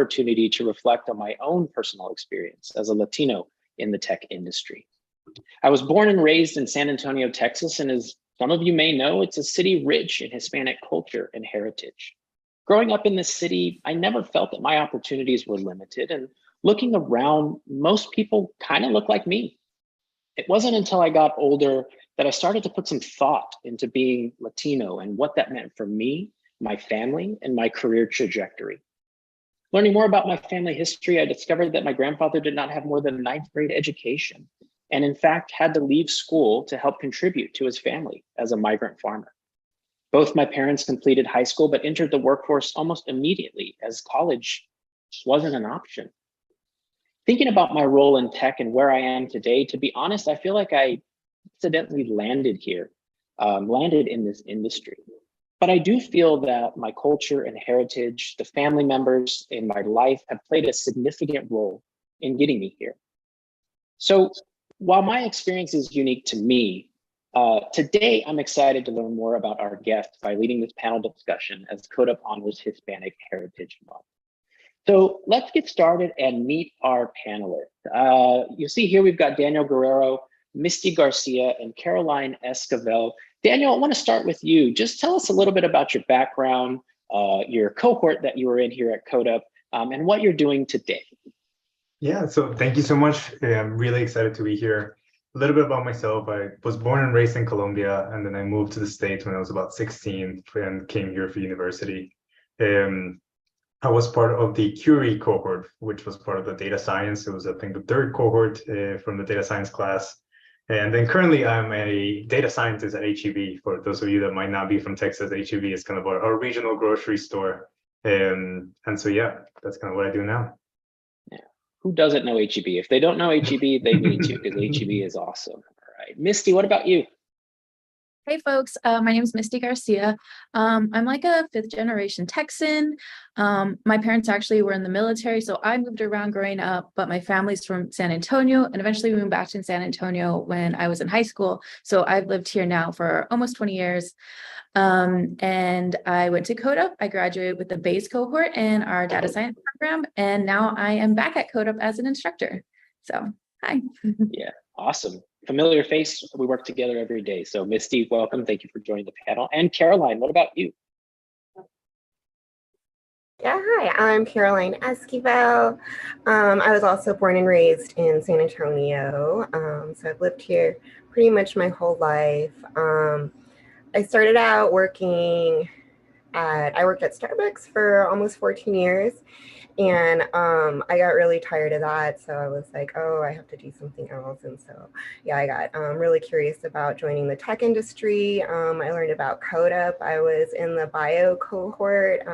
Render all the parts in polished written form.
opportunity to reflect on my own personal experience as a Latino in the tech industry. I was born and raised in San Antonio, Texas, and as some of you may know, it's a city rich in Hispanic culture and heritage. Growing up in this city, I never felt that my opportunities were limited, and looking around, most people kind of look like me. It wasn't until I got older that I started to put some thought into being Latino and what that meant for me, my family, and my career trajectory. Learning more about my family history, I discovered that my grandfather did not have more than a ninth grade education, and in fact had to leave school to help contribute to his family as a migrant farmer. Both my parents completed high school, but entered the workforce almost immediately as college just wasn't an option. Thinking about my role in tech and where I am today, to be honest, I feel like I accidentally landed here, landed in this industry. But I do feel that my culture and heritage, the family members in my life have played a significant role in getting me here. So while my experience is unique to me, today I'm excited to learn more about our guest by leading this panel discussion as Codeup honors Hispanic Heritage Month. So let's get started and meet our panelists. You see here we've got Daniel Guerrero, Misty Garcia, and Caroline Esquivel. Daniel, I want to start with you. Just tell us a little bit about your background, your cohort that you were in here at Codeup, and what you're doing today. Yeah, so thank you so much. I'm really excited to be here. A little bit about myself. I was born and raised in Colombia, and then I moved to the States when I was about 16 and came here for university. I was part of the Curie cohort, which was part of the data science. It was, I think, the third cohort from the data science class. And then currently I'm a data scientist at HEB. For those of you that might not be from Texas, HEB is kind of our regional grocery store. And so, yeah, that's kind of what I do now. Yeah. Who doesn't know HEB? If they don't know HEB, they need to, because HEB is awesome. All right. Misty, what about you? Hey folks, my name is Misty Garcia. I'm like a fifth generation Texan. My parents actually were in the military, so I moved around growing up, but my family's from San Antonio, and eventually we moved back to San Antonio when I was in high school. So I've lived here now for almost 20 years. And I went to Codeup. I graduated with the base cohort in our data science program, and now I am back at Codeup as an instructor. So, hi. Yeah, awesome. Familiar face, we work together every day. So Misty, welcome. Thank you for joining the panel. And Caroline, what about you? Yeah, hi, I'm Caroline Esquivel. I was also born and raised in San Antonio. So I've lived here pretty much my whole life. I started out I worked at Starbucks for almost 14 years. And I got really tired of that. So I was like, oh, I have to do something else. And so, yeah, I got really curious about joining the tech industry. I learned about Codeup. I was in the bio cohort.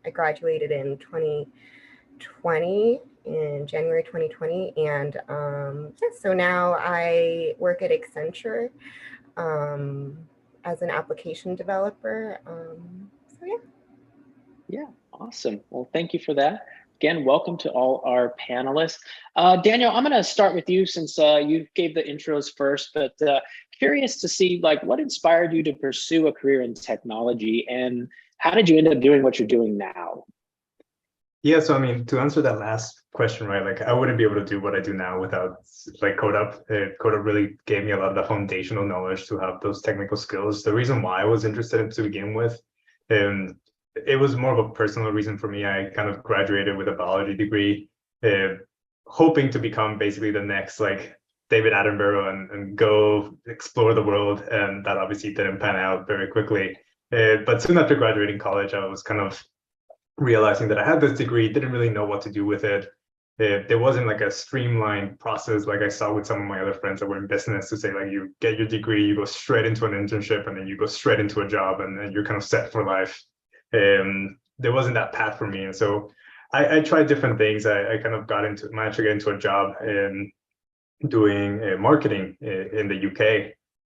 I graduated in 2020, in January 2020. And yeah, so now I work at Accenture as an application developer. So, yeah. Yeah, awesome. Well, thank you for that. Again, welcome to all our panelists. Daniel, I'm going to start with you since you gave the intros first, but curious to see what inspired you to pursue a career in technology, and how did you end up doing what you're doing now? Yeah, so I mean, to answer that last question, right, I wouldn't be able to do what I do now without Codeup. Codeup really gave me a lot of the foundational knowledge to have those technical skills. The reason why I was interested in to begin with, it was more of a personal reason for me. I kind of graduated with a biology degree, hoping to become basically the next David Attenborough and go explore the world. And that obviously didn't pan out very quickly. But soon after graduating college, I was kind of realizing that I had this degree, didn't really know what to do with it. There wasn't a streamlined process like I saw with some of my other friends that were in business, to say you get your degree, you go straight into an internship, and then you go straight into a job, and then you're kind of set for life. There wasn't that path for me. And so I tried different things. I kind of managed to get into a job doing marketing in the UK.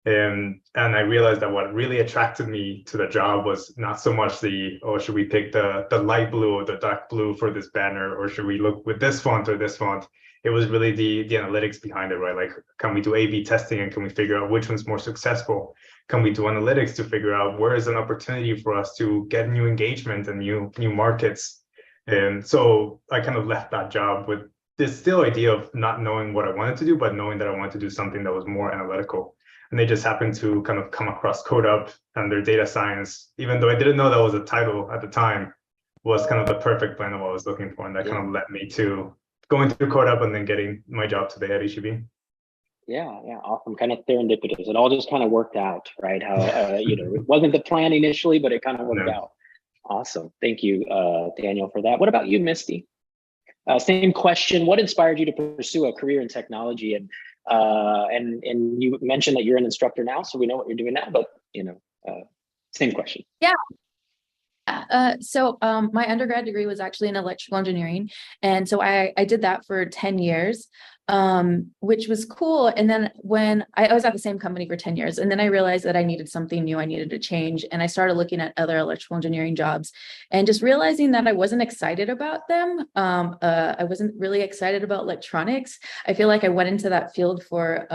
And I realized that what really attracted me to the job was not so much should we pick the light blue or the dark blue for this banner, or should we look with this font or this font? It was really the analytics behind it, right? Can we do A/B testing, and can we figure out which one's more successful? Can we do analytics to figure out where is an opportunity for us to get new engagement and new markets? And so I kind of left that job with this still idea of not knowing what I wanted to do, but knowing that I wanted to do something that was more analytical. And they just happened to kind of come across Codeup and their data science, even though I didn't know that was a title at the time, was kind of the perfect blend of what I was looking for. And that kind of led me to going through Codeup and then getting my job today at HEB. Yeah, awesome. Kind of serendipitous. It all just kind of worked out, right? How it wasn't the plan initially, but it kind of worked out. Awesome. Thank you, Daniel, for that. What about you, Misty? Same question. What inspired you to pursue a career in technology? And you mentioned that you're an instructor now, so we know what you're doing now. But same question. Yeah. So my undergrad degree was actually in electrical engineering. And so I did that for 10 years, which was cool. And then when I was at the same company for 10 years, and then I realized that I needed something new, I needed to change. And I started looking at other electrical engineering jobs and just realizing that I wasn't excited about them. I wasn't really excited about electronics. I feel like I went into that field for,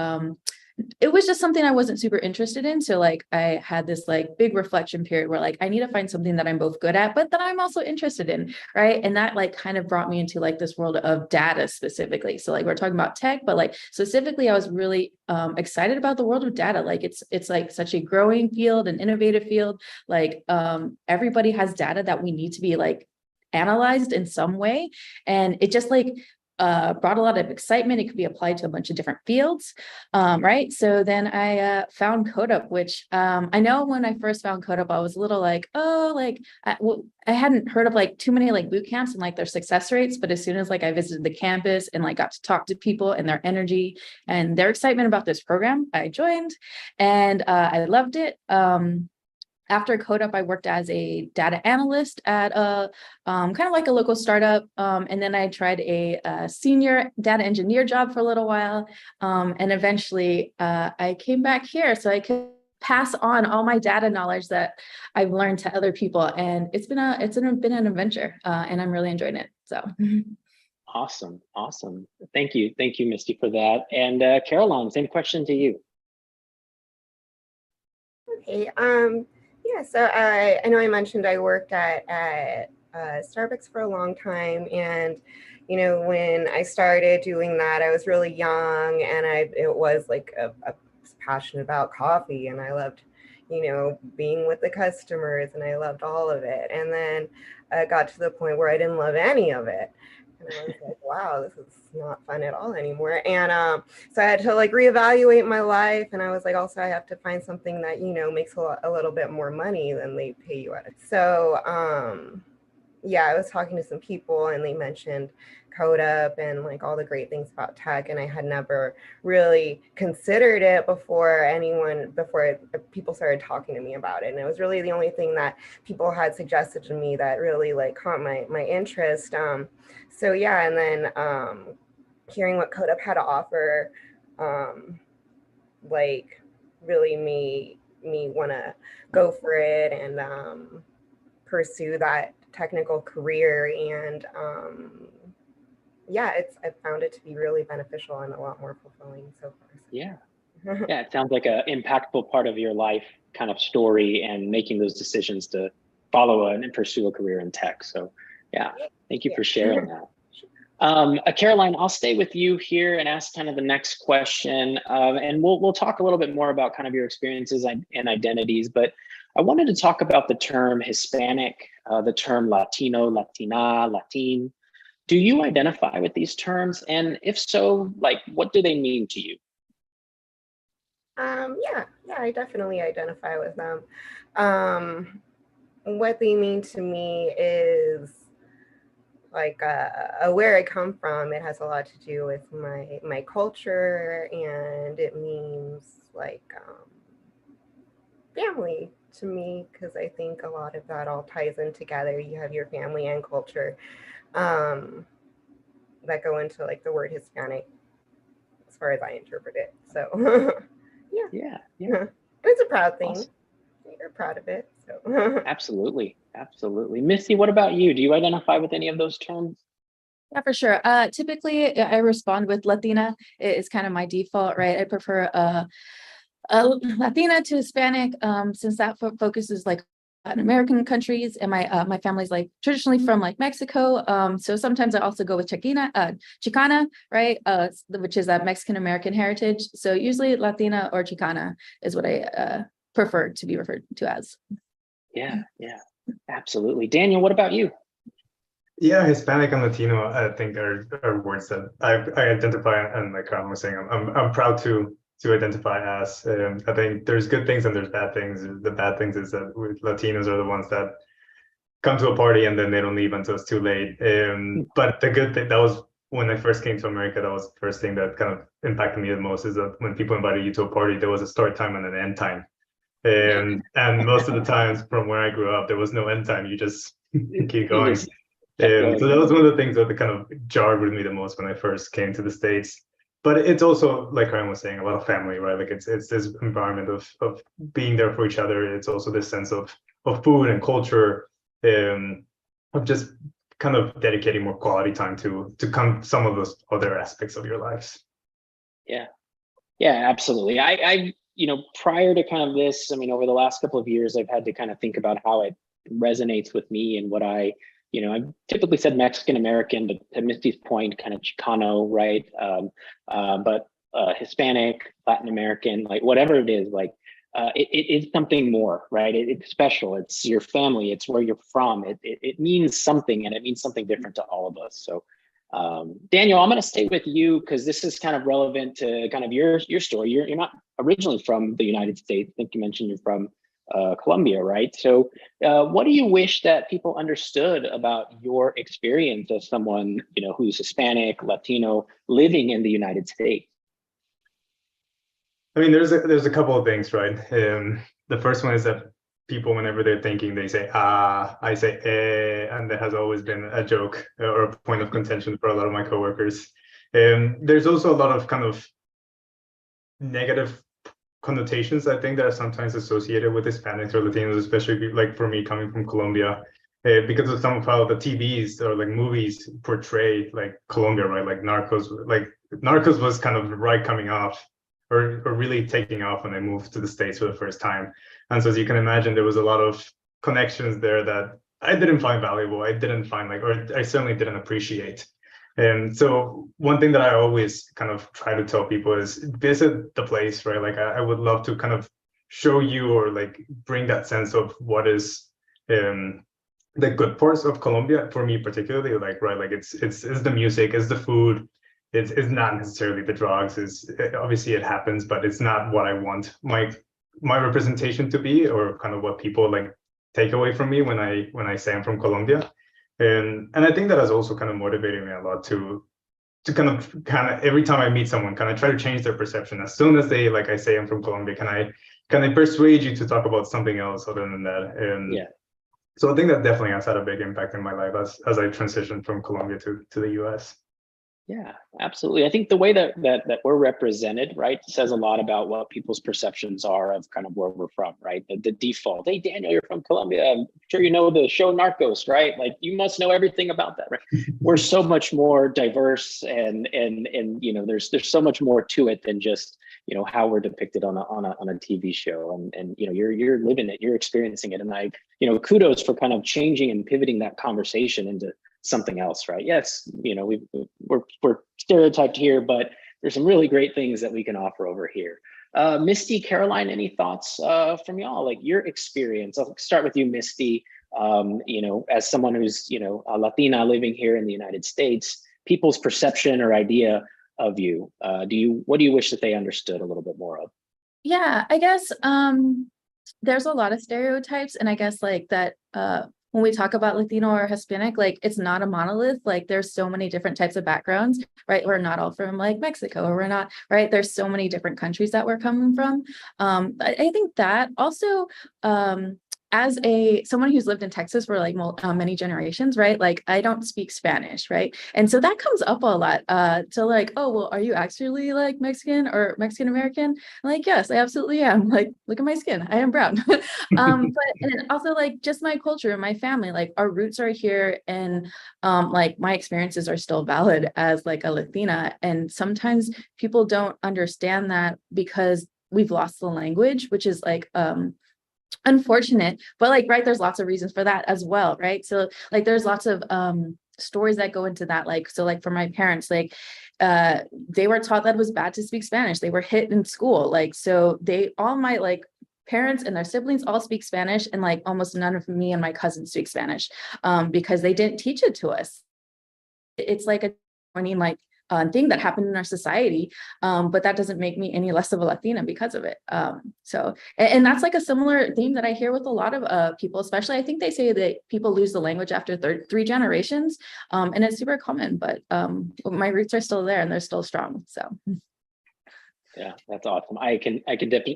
it was just something I wasn't super interested in. So like I had this like big reflection period where like I need to find something that I'm both good at, but that I'm also interested in, right? And that like kind of brought me into like this world of data specifically. So like we're talking about tech, but like specifically I was really excited about the world of data. Like it's like such a growing field, an innovative field. Like everybody has data that we need to be like analyzed in some way. And it just like brought a lot of excitement. It could be applied to a bunch of different fields, right? So then I found Codeup, which I know when I first found Codeup, I was a little like, oh, like I hadn't heard of like too many like boot camps and like their success rates. But as soon as like I visited the campus and like got to talk to people and their energy and their excitement about this program, I joined and I loved it. After Codeup, I worked as a data analyst at a kind of like a local startup. And then I tried a senior data engineer job for a little while. And eventually I came back here so I could pass on all my data knowledge that I've learned to other people. And it's been an adventure and I'm really enjoying it. So. Awesome. Thank you, Misty, for that. And Caroline, same question to you. Okay. Yeah, so I know I mentioned I worked at Starbucks for a long time, and when I started doing that, I was really young, and it was like I was passionate about coffee, and I loved being with the customers, and I loved all of it. And then I got to the point where I didn't love any of it. And I was like, wow, this is not fun at all anymore. And so I had to like reevaluate my life. And I was like, also, I have to find something that, makes a little bit more money than they pay you at it. So, yeah, I was talking to some people and they mentioned Codeup and like all the great things about tech. And I had never really considered it before people started talking to me about it. And it was really the only thing that people had suggested to me that really like caught my interest. So yeah, and then hearing what Codeup had to offer, like really made me want to go for it and pursue that technical career. And yeah, I found it to be really beneficial and a lot more fulfilling so far. Yeah, it sounds like an impactful part of your life kind of story and making those decisions to follow and pursue a career in tech. So yeah, thank you for sharing that. Caroline, I'll stay with you here and ask kind of the next question. And we'll talk a little bit more about kind of your experiences and identities, but I wanted to talk about the term Hispanic, the term Latino, Latina, Latin. Do you identify with these terms? And if so, like, what do they mean to you? Yeah, I definitely identify with them. What they mean to me is like where I come from. It has a lot to do with my culture, and it means like family to me, because I think a lot of that all ties in together. You have your family and culture that go into like the word Hispanic as far as I interpret it. So yeah. It's a proud thing. Awesome. You're proud of it. So Absolutely. Missy, what about you? Do you identify with any of those terms? Yeah, for sure. Typically I respond with Latina. It's kind of my default, right? I prefer Latina to Hispanic, since that focuses like Latin American countries, and my family's like traditionally from like Mexico. So sometimes I also go with Chicana, right? Which is that Mexican American heritage. So usually Latina or Chicana is what I prefer to be referred to as. Yeah, absolutely. Daniel, what about you? Yeah, Hispanic and Latino, I think are words that I identify, and like Karen was saying, I'm proud to identify as. I think there's good things and there's bad things. The bad things is that Latinos are the ones that come to a party and then they don't leave until it's too late. But the good thing, that was when I first came to America, that was the first thing that kind of impacted me the most, is that when people invited you to a party, there was a start time and an end time. And most of the times from where I grew up, there was no end time. You just keep going. So that was one of the things that kind of jarred with me the most when I first came to the States. But it's also, like Ryan was saying, a lot of family, right? Like it's this environment of being there for each other. It's also this sense of food and culture, of just kind of dedicating more quality time to come some of those other aspects of your lives. Yeah, absolutely. I prior to kind of this, I mean, over the last couple of years, I've had to kind of think about how it resonates with me and what I've typically said Mexican American, but to Misty's point, kind of Chicano, right? But Hispanic, Latin American, like whatever it is, like it is something more, right? It's special. It's your family. It's where you're from. It means something, and it means something different to all of us. So, Daniel, I'm going to stay with you because this is kind of relevant to kind of your story. You're not originally from the United States. I think you mentioned you're from Colombia, right? So what do you wish that people understood about your experience as someone, who's Hispanic, Latino, living in the United States? I mean, there's a couple of things, right? The first one is that people, whenever they're thinking, they say, I say, and that has always been a joke or a point of contention for a lot of my coworkers. There's also a lot of kind of negative connotations, I think, that are sometimes associated with Hispanics or Latinos, especially like for me coming from Colombia, because of some of how the TVs or like movies portray like Colombia, right? Like Narcos was kind of right coming off or really taking off when I moved to the States for the first time. And so as you can imagine, there was a lot of connections there that I didn't find valuable. I didn't find or I certainly didn't appreciate. And so one thing that I always kind of try to tell people is visit the place, right? Like I would love to kind of show you or like bring that sense of what is the good parts of Colombia for me particularly, like, right? Like it's the music, it's the food, it's not necessarily the drugs. Obviously it happens, but it's not what I want my representation to be, or kind of what people like take away from me when I say I'm from Colombia. And I think that has also kind of motivated me a lot to kind of every time I meet someone, kind of try to change their perception. As soon as they, like I say, I'm from Colombia, can I persuade you to talk about something else other than that? And yeah. So I think that definitely has had a big impact in my life as I transitioned from Colombia to the US. Yeah, absolutely. I think the way that we're represented, right, says a lot about what people's perceptions are of kind of where we're from, right? The default, hey, Daniel, you're from Colombia. I'm sure you know the show Narcos, right? Like you must know everything about that, right? We're so much more diverse, and there's so much more to it than just how we're depicted on a TV show, and you're living it, you're experiencing it, and I kudos for kind of changing and pivoting that conversation into something else, right? Yes, we're stereotyped here, but there's some really great things that we can offer over here. Misty, Caroline, any thoughts from y'all? Like your experience. I'll start with you, Misty. As someone who's a Latina living here in the United States, people's perception or idea of you. What do you wish that they understood a little bit more of? Yeah, I guess there's a lot of stereotypes, and I guess like that. When we talk about Latino or Hispanic, like it's not a monolith. Like there's so many different types of backgrounds, right? We're not all from like Mexico, or we're not, right? There's so many different countries that we're coming from. I think that also, as someone who's lived in Texas for like many generations, right? Like I don't speak Spanish, right? And so that comes up a lot to like, oh, well, are you actually like Mexican or Mexican American? I'm like, yes, I absolutely am. Like, look at my skin, I am brown. But and also like just my culture and my family, like our roots are here, and like my experiences are still valid as like a Latina. And sometimes people don't understand that because we've lost the language, which is like unfortunate, but like, right, there's lots of reasons for that as well, right? So like there's lots of stories that go into that. Like, so like for my parents, like they were taught that it was bad to speak Spanish. They were hit in school. Like, so all my like parents and their siblings all speak Spanish, and like almost none of me and my cousins speak Spanish because they didn't teach it to us. It's like a like thing that happened in our society, but that doesn't make me any less of a Latina because of it. So, and that's like a similar theme that I hear with a lot of people, especially I think they say that people lose the language after three generations, and it's super common, but my roots are still there and they're still strong. So. Yeah, that's awesome. I can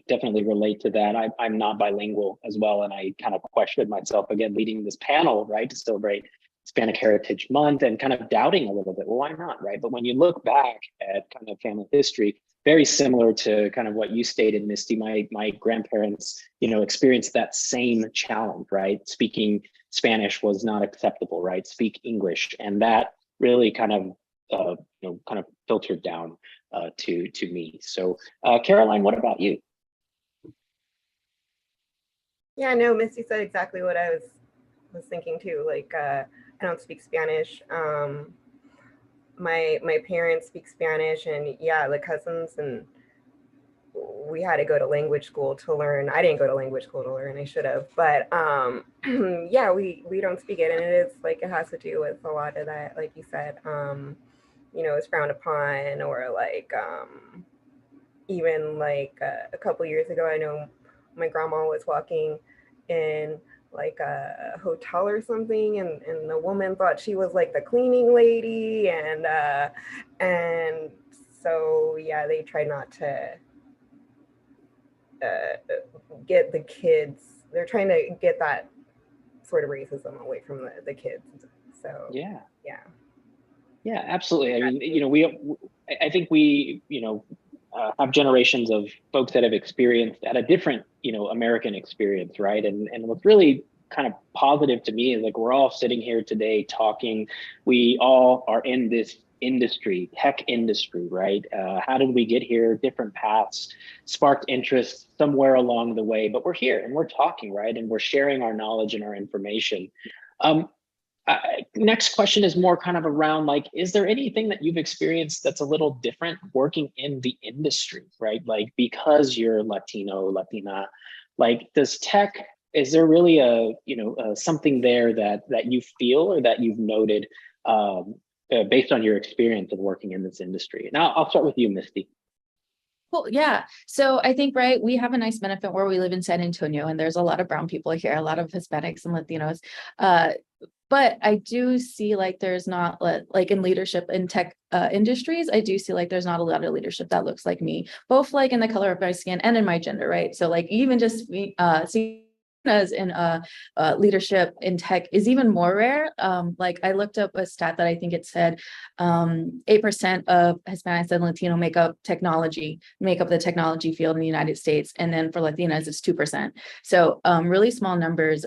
definitely relate to that. I'm not bilingual as well, and I kind of questioned myself again leading this panel, right, to celebrate Hispanic Heritage Month, and kind of doubting a little bit, well, why not, right? But when you look back at kind of family history, very similar to kind of what you stated, Misty, my grandparents, experienced that same challenge, right? Speaking Spanish was not acceptable, right? Speak English, and that really kind of filtered down to me. So Caroline, what about you? Yeah, no, Misty said exactly what I was thinking too. Like I don't speak Spanish. My parents speak Spanish, and yeah, the cousins, and we had to go to language school to learn. I didn't go to language school to learn, I should have, but yeah, we don't speak it, and it is like it has to do with a lot of that, like you said, it's frowned upon, or like even like a couple years ago, I know my grandma was walking in like a hotel or something, and the woman thought she was like the cleaning lady, and so yeah, they try not to get the kids. They're trying to get that sort of racism away from the kids. So yeah, yeah, absolutely. I mean, I think we have generations of folks that have experienced at a different American experience, right? And what's really kind of positive to me is like we're all sitting here today talking. We all are in this industry, tech industry, right? How did we get here? Different paths sparked interest somewhere along the way, but we're here and we're talking, right? And we're sharing our knowledge and our information. Next question is more kind of around like, is there anything that you've experienced that's a little different working in the industry, right? Like because you're Latino, Latina, like does tech, is there really something there that you feel or that you've noted based on your experience of working in this industry? Now I'll start with you, Misty. Cool. Yeah. So I think, right, we have a nice benefit where we live in San Antonio, and there's a lot of brown people here, a lot of Hispanics and Latinos. But I do see like there's not like in leadership in tech industries, I do see like there's not a lot of leadership that looks like me, both like in the color of my skin and in my gender, right? So like even just seeing as in leadership in tech is even more rare. Like I looked up a stat that I think it said 8% of Hispanics and Latino make up the technology field in the United States, and then for Latinas it's 2%. So really small numbers.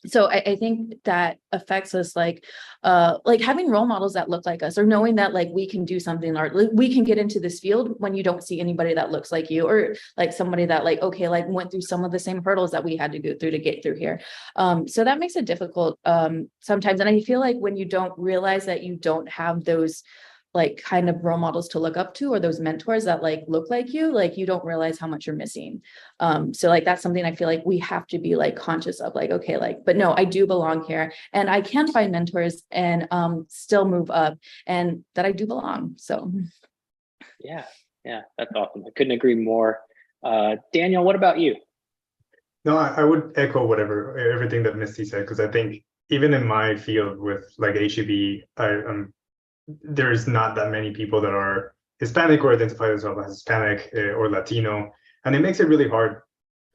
So I think that affects us like having role models that look like us, or knowing that like we can do something, or we can get into this field when you don't see anybody that looks like you, or like somebody that like, okay, like went through some of the same hurdles that we had to go through to get through here. So that makes it difficult sometimes. And I feel like when you don't realize that you don't have those like kind of role models to look up to, or those mentors that like look like you don't realize how much you're missing. So like that's something I feel like we have to be like conscious of, like, okay, like, but no, I do belong here, and I can find mentors and still move up, and that I do belong. So Yeah, that's awesome. I couldn't agree more. Daniel, what about you? No, I would echo everything that Misty said, because I think even in my field with like HEB, there's not that many people that are Hispanic or identify themselves as Hispanic or Latino, and it makes it really hard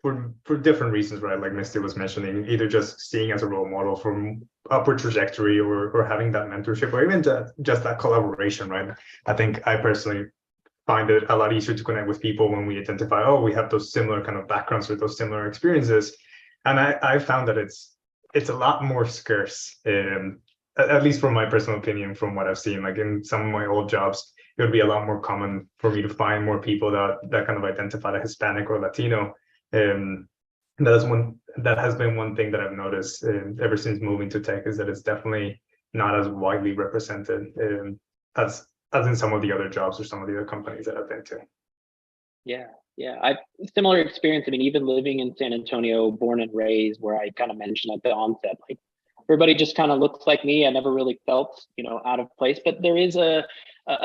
for different reasons, right? Like Misty was mentioning, either just seeing as a role model from upward trajectory, or having that mentorship, or even just that collaboration, right? I think I personally find it a lot easier to connect with people when we identify, oh, we have those similar kind of backgrounds or those similar experiences, and I found that it's a lot more scarce. At least from my personal opinion, from what I've seen, like in some of my old jobs, it would be a lot more common for me to find more people that kind of identify as Hispanic or Latino. that has been one thing that I've noticed ever since moving to tech, is that it's definitely not as widely represented as in some of the other jobs or some of the other companies that I've been to. Yeah, I've similar experience. I mean, even living in San Antonio, born and raised, where I kind of mentioned at the onset, like everybody just kind of looks like me. I never really felt, out of place, but there is a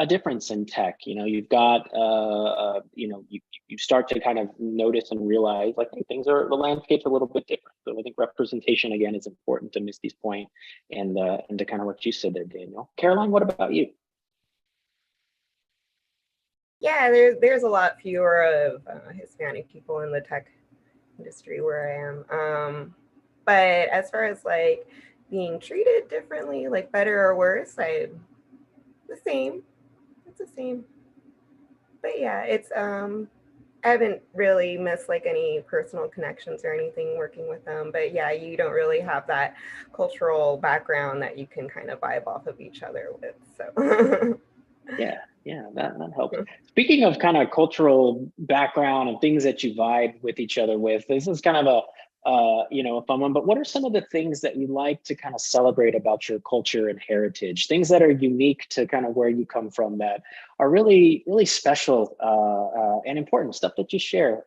difference in tech. You've got, you start to kind of notice and realize like the landscape's a little bit different. So I think representation again is important, to Misty's point, and to kind of what you said there, Daniel. Caroline, what about you? Yeah, there's a lot fewer of Hispanic people in the tech industry where I am. But as far as like being treated differently, like better or worse, the same. It's the same. But yeah, it's I haven't really missed like any personal connections or anything working with them. But yeah, you don't really have that cultural background that you can kind of vibe off of each other with. So Yeah, that helps. Speaking of kind of cultural background and things that you vibe with each other with, this is kind of a fun one, but what are some of the things that you like to kind of celebrate about your culture and heritage, things that are unique to kind of where you come from that are really, really special and important, stuff that you share?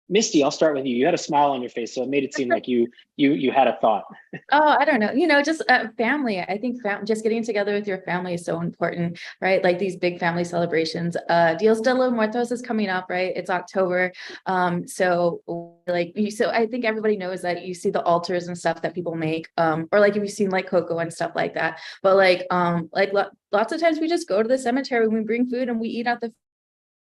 Misty, I'll start with you. You had a smile on your face, so it made it seem like you had a thought. Oh, I don't know, just family. I think just getting together with your family is so important, right? Like these big family celebrations. Dios de los Muertos is coming up, right? It's October. So I think everybody knows that you see the altars and stuff that people make, or like if you've seen like Coco and stuff like that. But lots of times we just go to the cemetery and we bring food and we eat at the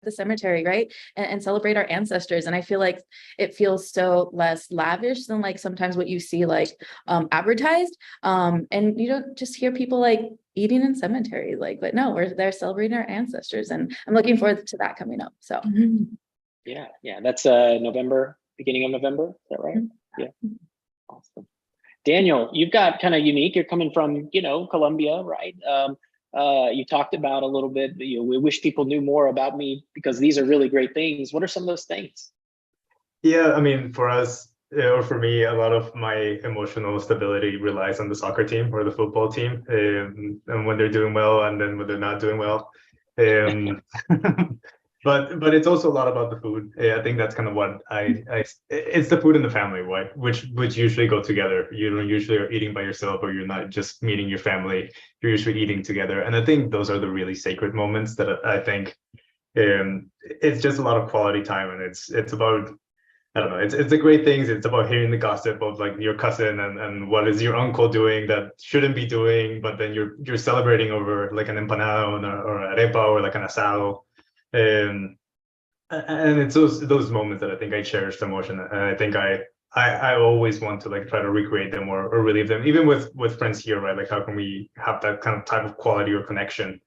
cemetery, right? And celebrate our ancestors. And I feel like it feels so less lavish than like sometimes what you see like advertised. And you don't just hear people like eating in cemeteries, but no, they're celebrating our ancestors, and I'm looking forward to that coming up. So yeah, that's November, beginning of November, is that right? Yeah, awesome. Daniel, you've got kind of unique, you're coming from Colombia, right? You talked about a little bit, we wish people knew more about me because these are really great things. What are some of those things? Yeah, I mean, for us, or for me, a lot of my emotional stability relies on the soccer team or the football team, and when they're doing well and then when they're not doing well. But it's also a lot about the food. I think that's kind of what it's the food and the family, right? Which usually go together. You don't usually are eating by yourself, or you're not just meeting your family. You're usually eating together, and I think those are the really sacred moments that I think it's just a lot of quality time, and it's about, I don't know, it's the great things. It's about hearing the gossip of like your cousin and what is your uncle doing that shouldn't be doing, but then you're celebrating over like an empanada or arepa or like an asado. And it's those moments that I think I cherish the most, and I think I always want to like try to recreate them or relive them, even with friends here, right? Like how can we have that kind of type of quality or connection,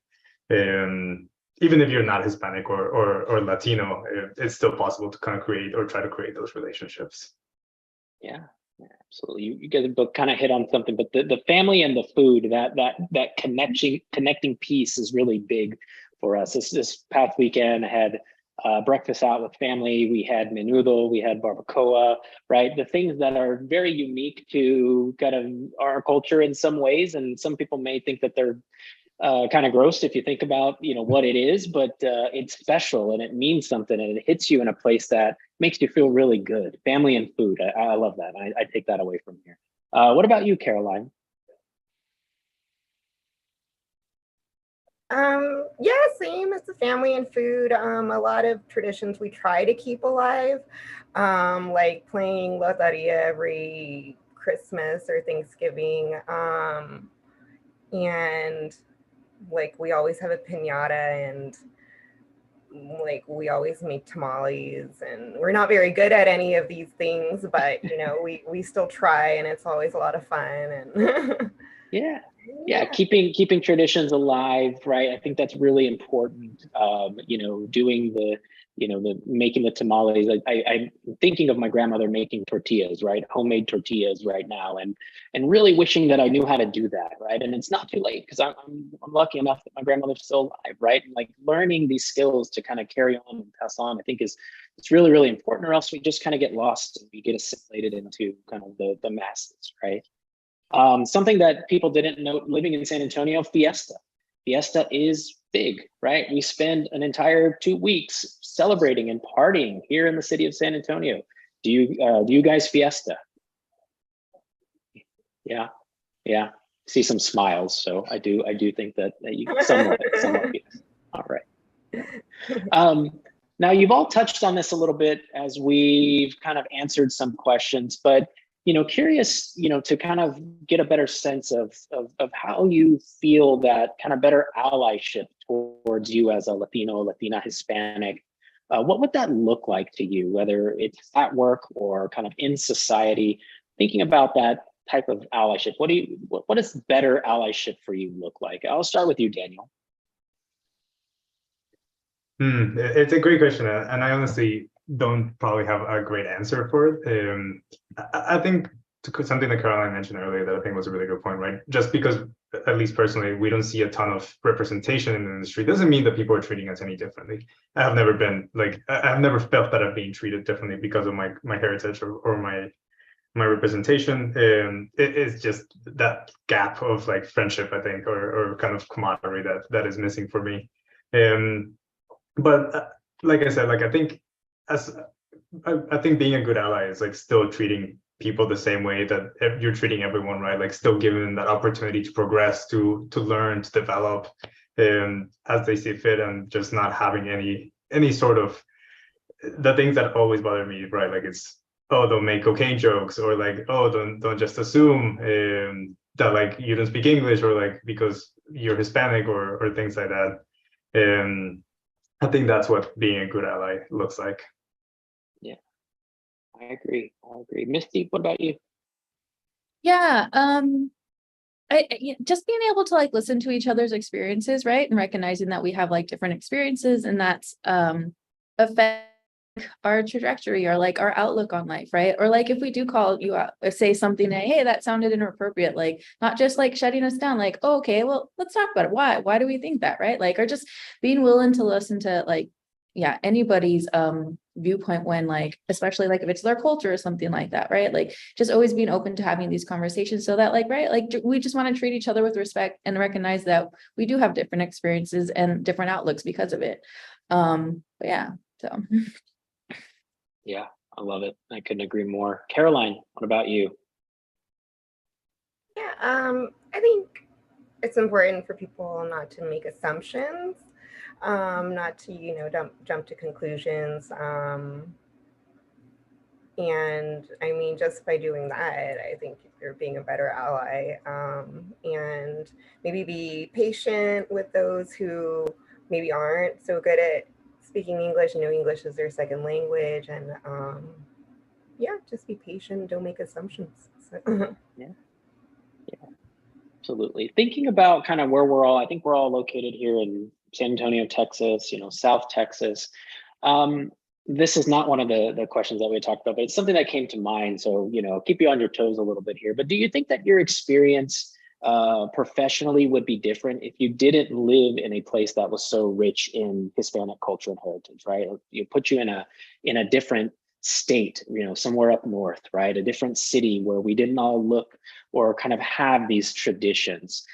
even if you're not Hispanic or Latino, it's still possible to kind of create or try to create those relationships. Yeah, absolutely. You guys both kind of hit on something, but the family and the food, that connecting piece is really big for us. This past weekend, I had breakfast out with family. We had menudo, we had barbacoa, right? The things that are very unique to kind of our culture in some ways, and some people may think that they're kind of gross if you think about what it is, but it's special and it means something, and it hits you in a place that makes you feel really good. Family and food, I love that. I take that away from here. What about you, Caroline? Yeah, same as the family and food. A lot of traditions we try to keep alive, like playing loteria every Christmas or Thanksgiving, and like we always have a piñata, and like we always make tamales, and we're not very good at any of these things, but we still try, and it's always a lot of fun. And yeah, keeping traditions alive, right? I think that's really important. Doing the making the tamales. I'm thinking of my grandmother making tortillas, right? Homemade tortillas right now, and really wishing that I knew how to do that, right? And it's not too late because I'm lucky enough that my grandmother's still alive, right? And like learning these skills to kind of carry on and pass on, I think is It's really, really important, or else we just kind of get lost and we get assimilated into kind of the masses, right? Something that people didn't know living in San Antonio, Fiesta. Fiesta is big, right? We spend an entire 2 weeks celebrating and partying here in the city of San Antonio. Do you guys Fiesta? Yeah, yeah. See some smiles, so I do think that you somewhat Fiesta. All right. Now you've all touched on this a little bit as we've kind of answered some questions, but curious, to kind of get a better sense of how you feel that kind of better allyship towards you as a Latino, Latina, Hispanic. What would that look like to you, whether it's at work or kind of in society? Thinking about that type of allyship, what does better allyship for you look like? I'll start with you, Daniel. It's a great question, and I honestly don't probably have a great answer for it. I think something that Caroline mentioned earlier that I think was a really good point, right? Just because, at least personally, we don't see a ton of representation in the industry doesn't mean that people are treating us any differently. I have never felt that I'm being treated differently because of my heritage or my representation. It is just that gap of like friendship, I think, or kind of camaraderie that is missing for me. But like I said, like I think being a good ally is like still treating people the same way that you're treating everyone, right? Like still giving them that opportunity to progress, to learn, to develop as they see fit, and just not having any sort of the things that always bother me, right? Like it's, oh, don't make cocaine jokes, or like, oh, don't just assume that like you don't speak English, or like because you're Hispanic or things like that. I think that's what being a good ally looks like. Yeah, I agree. Misty, what about you? Yeah, just being able to like listen to each other's experiences, right? And recognizing that we have like different experiences, and that's affect our trajectory or like our outlook on life, right? Or like if we do call you out or say something that, hey, that sounded inappropriate, like not just like shutting us down, like, oh, okay, well, let's talk about it. Why do we think that, right? Like, or just being willing to listen to like, yeah, anybody's viewpoint when like, especially like if it's their culture or something like that, right? Like just always being open to having these conversations so that like, right, like we just want to treat each other with respect and recognize that we do have different experiences and different outlooks because of it. But yeah, so. Yeah, I love it. I couldn't agree more. Caroline, what about you? Yeah, I think it's important for people not to make assumptions, not to, jump to conclusions. And I mean, just by doing that, I think you're being a better ally, and maybe be patient with those who maybe aren't so good at speaking English. English is their second language, and yeah, just be patient. Don't make assumptions. Yeah, absolutely. Thinking about kind of where I think we're all located here in San Antonio, Texas, South Texas. This is not one of the questions that we talked about, but it's something that came to mind. So, keep you on your toes a little bit here. But do you think that your experience professionally would be different if you didn't live in a place that was so rich in Hispanic culture and heritage, right? You put you in a different state, somewhere up north, right? A different city where we didn't all look or kind of have these traditions.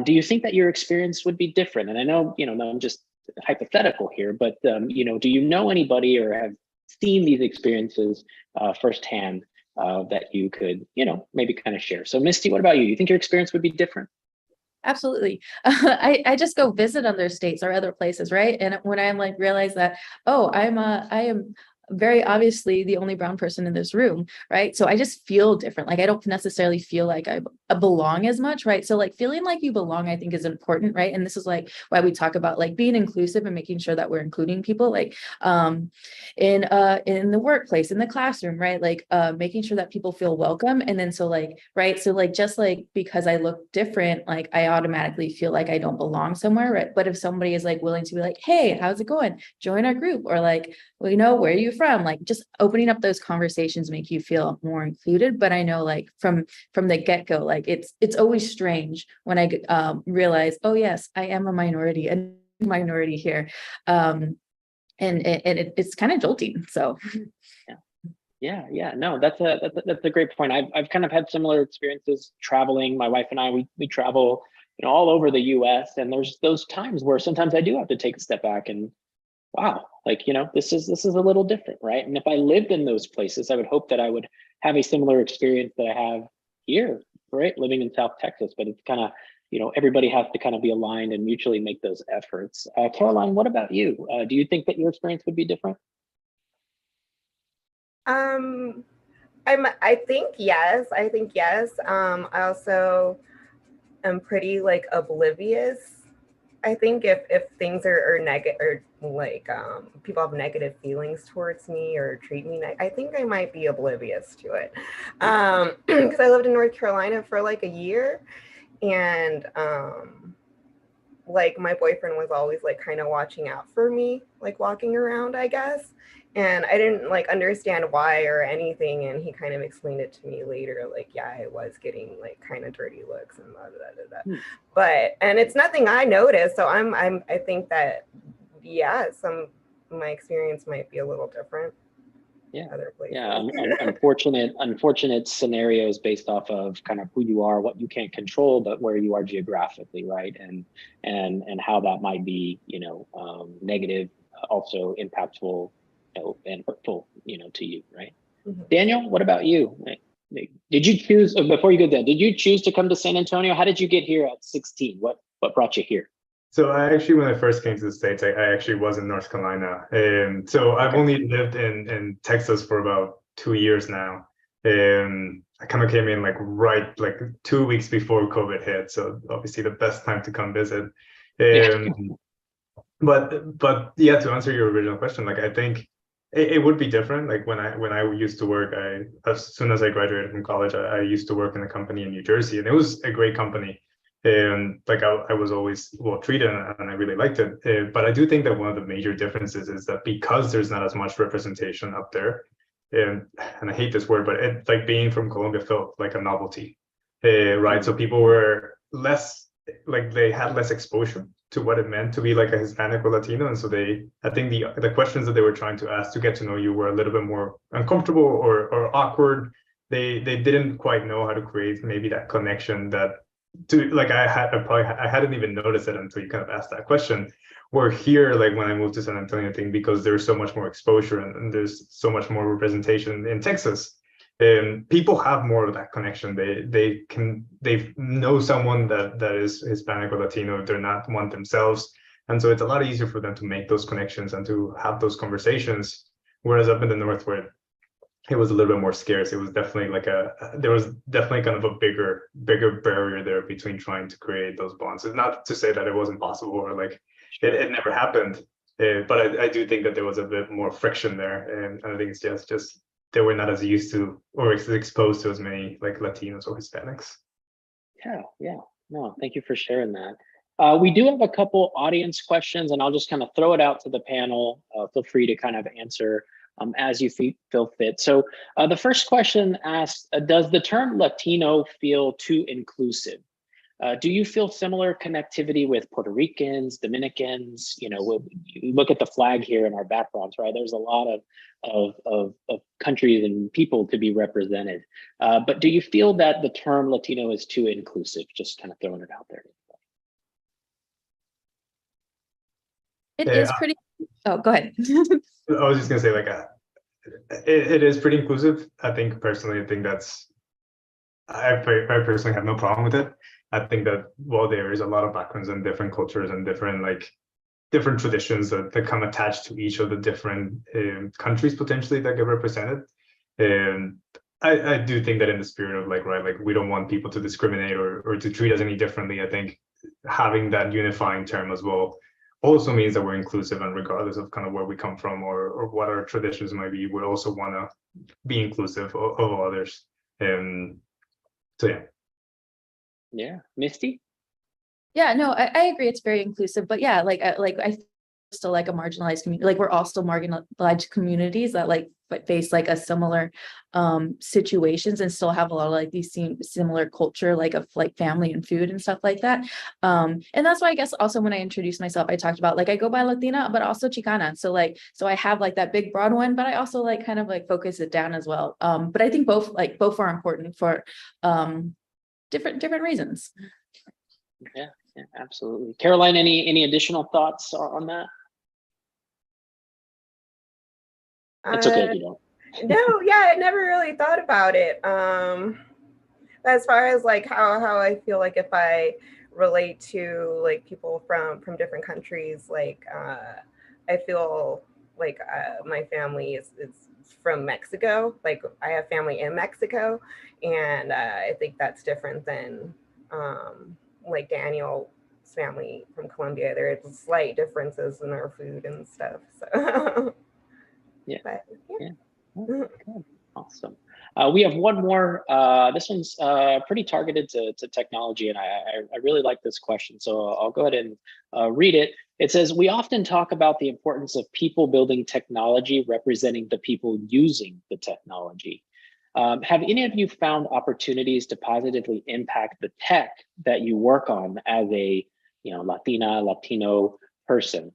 Do you think that your experience would be different? And I know, I'm just hypothetical here, but do you know anybody or have seen these experiences firsthand that you could, maybe kind of share? So Misty, what about you? You think your experience would be different? Absolutely. I just go visit other states or other places, right? And when I'm like realize that, oh, I am very obviously the only brown person in this room, right? So I just feel different. Like I don't necessarily feel like I belong as much, right? So like feeling like you belong, I think is important, right? And this is like why we talk about like being inclusive and making sure that we're including people, like in the workplace, in the classroom, right? Like making sure that people feel welcome. And then so like, right, so like just like because I look different, like I automatically feel like I don't belong somewhere, right? But if somebody is like willing to be like, hey, how's it going? Join our group, or like, well, where are you from? Like just opening up those conversations make you feel more included. But I know like from the get-go, like it's always strange when I realize, oh yes, I am a minority here. it's kind of jolting. So Yeah. No, that's a great point. I've kind of had similar experiences traveling. My wife and I, we travel, all over the US, and there's those times where sometimes I do have to take a step back and wow, like, this is a little different, right? And if I lived in those places, I would hope that I would have a similar experience that I have here, right? Living in South Texas, but it's kind of, everybody has to kind of be aligned and mutually make those efforts. Caroline, what about you? Do you think that your experience would be different? I think yes. I also am pretty like oblivious. I think if things are negative or like people have negative feelings towards me or treat me, I think I might be oblivious to it. Because I lived in North Carolina for like a year, and like my boyfriend was always like kind of watching out for me, like walking around, I guess. And I didn't like understand why or anything. And he kind of explained it to me later, like, yeah, I was getting like kind of dirty looks and blah, blah, blah, blah. But, and it's nothing I noticed. So I think that, yeah, my experience might be a little different. Yeah. Other places. Yeah. Unfortunate scenarios based off of kind of who you are, what you can't control, but where you are geographically, right? And how that might be, negative, also impactful, and hurtful, to you, right? Mm-hmm. Daniel, what about you? Did you choose, before you go there, did you choose to come to San Antonio? How did you get here at 16? What brought you here? So I actually, when I first came to the States, I actually was in North Carolina. So I've only lived in Texas for about 2 years now. I kind of came in like 2 weeks before COVID hit. So obviously the best time to come visit. But yeah, to answer your original question, like I think it would be different. Like when I used to work, as soon as I graduated from college, I used to work in a company in New Jersey, and it was a great company. And like I was always well treated, and I really liked it. But I do think that one of the major differences is that because there's not as much representation up there, and I hate this word, but it, like being from Colombia felt like a novelty, right? So people were less, like they had less exposure to what it meant to be like a Hispanic or Latino, and so I think the questions that they were trying to ask to get to know you were a little bit more uncomfortable or awkward. They didn't quite know how to create maybe that connection that. I hadn't even noticed it until you kind of asked that question. Where here, like when I moved to San Antonio, I think because there's so much more exposure and there's so much more representation in Texas, people have more of that connection. They know someone that is Hispanic or Latino if they're not one themselves, and so it's a lot easier for them to make those connections and to have those conversations. Whereas up in the north, where it was a little bit more scarce. It was definitely there was definitely kind of a bigger barrier there between trying to create those bonds. It's not to say that it wasn't possible or like it never happened, but I do think that there was a bit more friction there, and I think it's just they were not as used to or exposed to as many like Latinos or Hispanics. Yeah. No, thank you for sharing that. We do have a couple audience questions, and I'll just kind of throw it out to the panel. Feel free to kind of answer as you feel fit. So the first question asks, does the term Latino feel too inclusive? Do you feel similar connectivity with Puerto Ricans, Dominicans? You look at the flag here in our backgrounds, right? There's a lot of countries and people to be represented. But do you feel that the term Latino is too inclusive? Just kind of throwing it out there. It is pretty. Oh, go ahead. I was just gonna say, like, it is pretty inclusive. I think personally, I personally have no problem with it. I think that while there is a lot of backgrounds and different cultures and different traditions that come attached to each of the different countries potentially that get represented, I do think that in the spirit of we don't want people to discriminate or to treat us any differently. I think having that unifying term as well also means that we're inclusive, and regardless of kind of where we come from or what our traditions might be, we also want to be inclusive of others. So yeah. Misty? Yeah, no, I agree. It's very inclusive, but yeah, I still like a marginalized community. Like we're all still marginalized communities that like face like a similar situations and still have a lot of like these similar culture, like of like family and food and stuff like that. And that's why I guess also when I introduced myself, I talked about like I go by Latina, but also Chicana. So like, so I have like that big broad one, but I also like kind of like focus it down as well. But I think both are important for different reasons. Yeah, absolutely. Caroline, any additional thoughts on that? It's okay if you don't. No, yeah, I never really thought about it. As far as like how I feel like if I relate to like people from different countries, like I feel like my family is from Mexico. Like I have family in Mexico, and I think that's different than like Daniel's family from Colombia. There are slight differences in our food and stuff. So yeah. But, yeah. Good. Awesome. We have one more. This one's pretty targeted to technology, and I really like this question. So I'll go ahead and read it. It says, we often talk about the importance of people building technology representing the people using the technology. Have any of you found opportunities to positively impact the tech that you work on as a Latino person?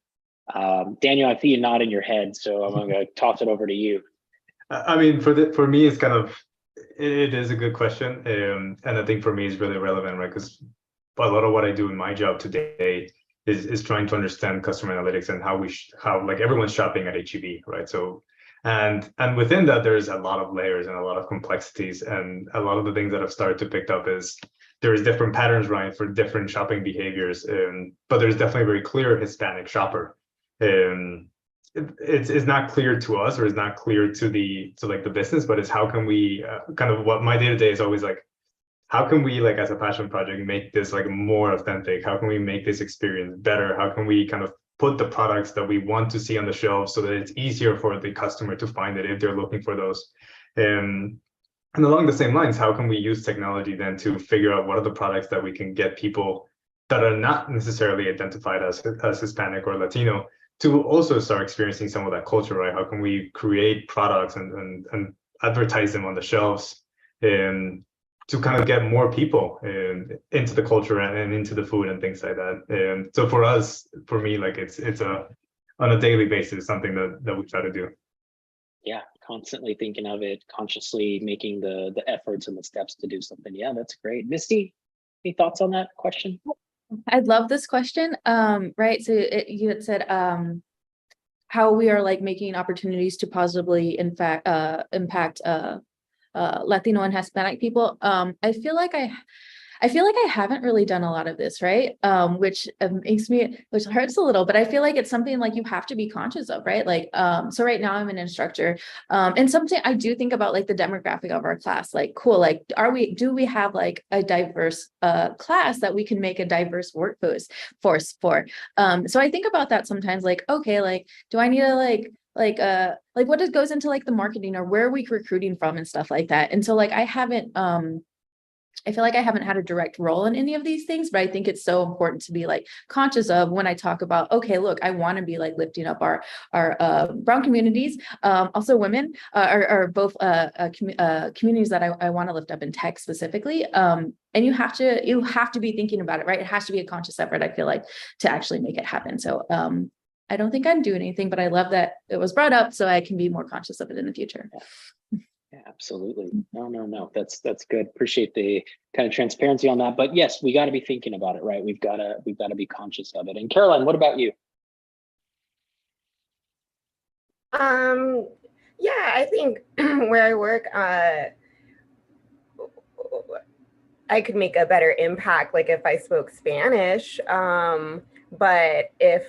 Daniel, I see you nodding your head, so I'm going to toss it over to you. I mean, for me, it's kind of, it is a good question. And I think for me, it's really relevant, right? Because a lot of what I do in my job today is trying to understand customer analytics and how like everyone's shopping at HEB, right? So, and within that, there's a lot of layers and a lot of complexities. And a lot of the things that I've started to pick up is there's different patterns, right, for different shopping behaviors. But there's definitely a very clear Hispanic shopper. It's not clear to us, or it's not clear to the business, but it's how can we kind of what my day-to-day is always like, how can we like as a passion project make this like more authentic? How can we make this experience better? How can we kind of put the products that we want to see on the shelf so that it's easier for the customer to find it if they're looking for those? And along the same lines, how can we use technology then to figure out what are the products that we can get people that are not necessarily identified as Hispanic or Latino to also start experiencing some of that culture, right? How can we create products and advertise them on the shelves to kind of get more people into the culture and into the food and things like that. So for me, like it's on a daily basis, something that we try to do. Yeah, constantly thinking of it, consciously making the efforts and the steps to do something. Yeah, that's great. Misty, any thoughts on that question? I love this question. Right. So you had said how we are like making opportunities to positively impact Latino and Hispanic people. I feel like I haven't really done a lot of this, right? Which hurts a little, but I feel like it's something like you have to be conscious of, right? Like, so right now I'm an instructor, and something I do think about like the demographic of our class, like, cool, like, do we have like a diverse class that we can make a diverse workforce for? So I think about that sometimes, like, okay, like, do I need to like what goes into like the marketing, or where are we recruiting from and stuff like that? And so like I feel like I haven't had a direct role in any of these things, but I think it's so important to be like conscious of when I talk about, okay, look, I want to be like lifting up our brown communities, also women, are both communities that I want to lift up in tech specifically. And you have to be thinking about it, right? It has to be a conscious effort, I feel like, to actually make it happen. So I don't think I'm doing anything, but I love that it was brought up so I can be more conscious of it in the future. Yeah, absolutely. No. That's good. Appreciate the kind of transparency on that. But yes, we got to be thinking about it, right? We've got to be conscious of it. And Caroline, what about you? Yeah, I think where I work, I could make a better impact, like if I spoke Spanish. But if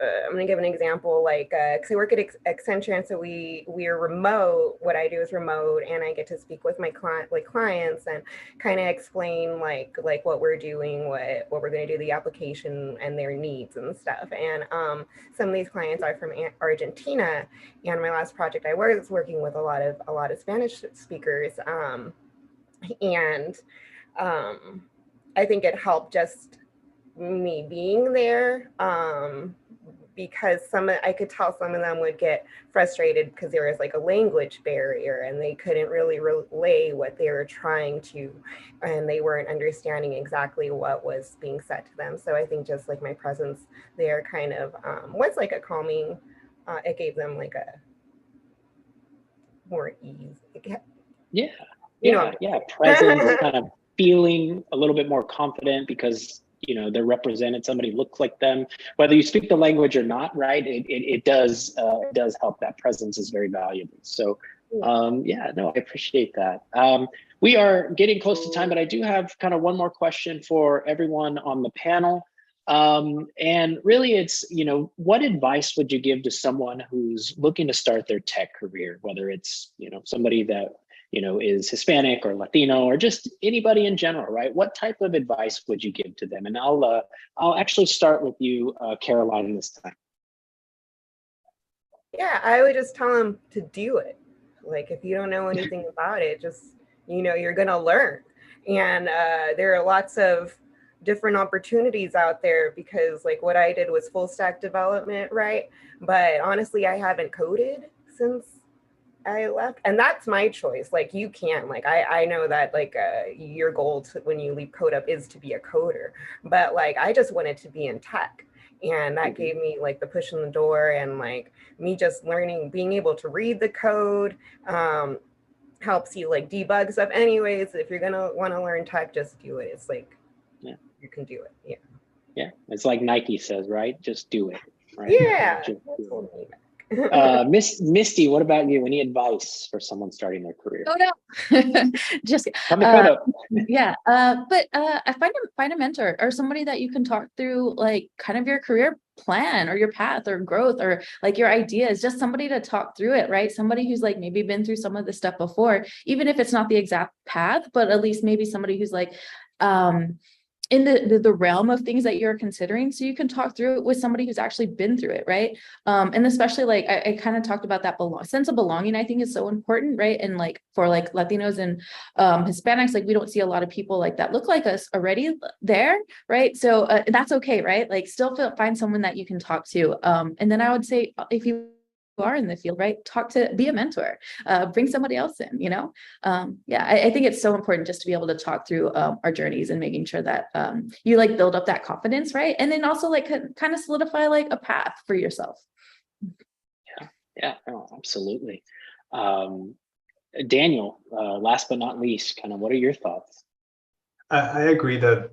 I'm gonna give an example, like because I work at Accenture, and so we are remote. What I do is remote, and I get to speak with my clients and kind of explain like what we're doing, what we're going to do, the application and their needs and stuff. And some of these clients are from Argentina, and my last project I was working with a lot of Spanish speakers, and I think it helped just me being there. because I could tell some of them would get frustrated because there was like a language barrier and they couldn't really relay what they were trying to, and they weren't understanding exactly what was being said to them. So I think just like my presence there kind of was like a calming, it gave them like a more ease. Presence, kind of feeling a little bit more confident because they're represented, somebody looks like them, whether you speak the language or not, right? It does help. That presence is very valuable. So I appreciate that. We are getting close to time, but I do have kind of one more question for everyone on the panel. And really it's, what advice would you give to someone who's looking to start their tech career, whether it's, somebody that is Hispanic or Latino or just anybody in general, right? What type of advice would you give to them? And I'll actually start with you, Caroline, this time. Yeah, I would just tell them to do it. Like, if you don't know anything about it, just, you're gonna learn. And there are lots of different opportunities out there because like what I did was full stack development, right? But honestly, I haven't coded since I left, and that's my choice. Like you can't, like I know that like your goal when you leave Codeup is to be a coder, but like I just wanted to be in tech, and that gave me like the push in the door, and like me just learning, being able to read the code helps you like debug stuff. Anyways, if you're gonna want to learn tech, just do it. It's like you can do it. Yeah, it's like Nike says, right? Just do it. Right? Yeah. Misty, what about you? Any advice for someone starting their career? Codeup. Just come to Codeup. But I find a mentor or somebody that you can talk through like kind of your career plan or your path or growth or like your ideas, just somebody to talk through it, right? Somebody who's like maybe been through some of this stuff before, even if it's not the exact path, but at least maybe somebody who's like in the realm of things that you're considering, so you can talk through it with somebody who's actually been through it, right? And especially like I kind of talked about that sense of belonging, I think is so important, right? And like for like Latinos and Hispanics, like we don't see a lot of people like that look like us already there, right? So that's okay, right? Like still find someone that you can talk to. And then I would say if you are in the field, right, be a mentor, bring somebody else in, I think it's so important just to be able to talk through our journeys and making sure that you like build up that confidence, right? And then also like kind of solidify like a path for yourself. Absolutely. Daniel, last but not least, kind of what are your thoughts? I agree that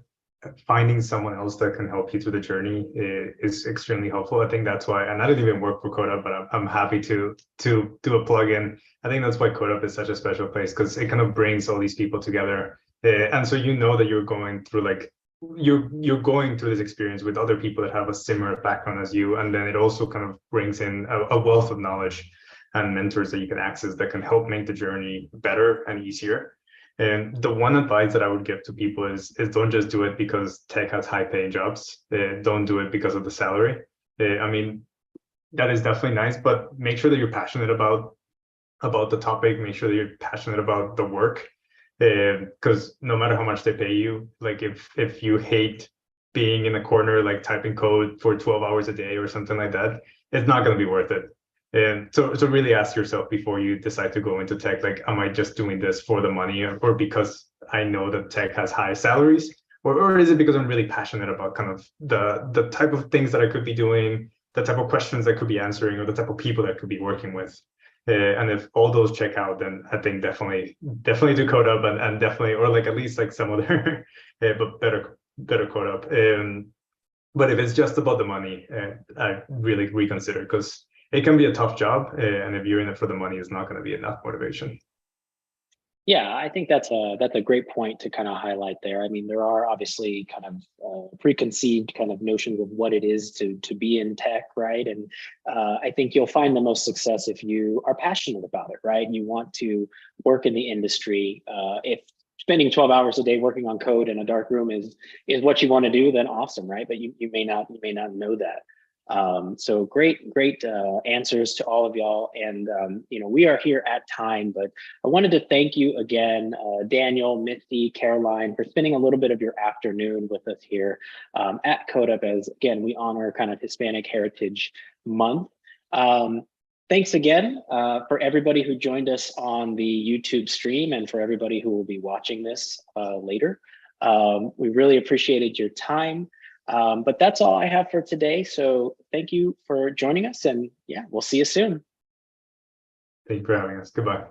finding someone else that can help you through the journey is extremely helpful. I think that's why, and I didn't even work for Codeup, but I'm happy to do a plug-in. I think that's why Codeup is such a special place, because it kind of brings all these people together. And so that you're going through like, you're going through this experience with other people that have a similar background as you. And then it also kind of brings in a wealth of knowledge and mentors that you can access that can help make the journey better and easier. And the one advice that I would give to people is don't just do it because tech has high paying jobs. Don't do it because of the salary. I mean, that is definitely nice, but make sure that you're passionate about the topic. Make sure that you're passionate about the work, because no matter how much they pay you, like if you hate being in a corner, like typing code for 12 hours a day or something like that, it's not going to be worth it. And so really ask yourself before you decide to go into tech, like, am I just doing this for the money or because I know that tech has high salaries? Or is it because I'm really passionate about kind of the type of things that I could be doing, the type of questions I could be answering, or the type of people that I could be working with? And if all those check out, then I think definitely do Codeup and definitely, or like at least like some other, but better Codeup. But if it's just about the money, I really reconsider, because it can be a tough job, and if you're in it for the money, it's not going to be enough motivation. Yeah, I think that's a great point to kind of highlight there. I mean, there are obviously kind of preconceived kind of notions of what it is to be in tech, right? And I think you'll find the most success if you are passionate about it, right? And you want to work in the industry. If spending 12 hours a day working on code in a dark room is what you want to do, then awesome, right? But you may not know that. So great answers to all of y'all. And, we are here at time, but I wanted to thank you again, Daniel, Misty, Caroline, for spending a little bit of your afternoon with us here at Codeup, as again, we honor kind of Hispanic Heritage Month. Thanks again for everybody who joined us on the YouTube stream and for everybody who will be watching this later. We really appreciated your time. But that's all I have for today. So thank you for joining us, and yeah, we'll see you soon. Thank you for having us. Goodbye.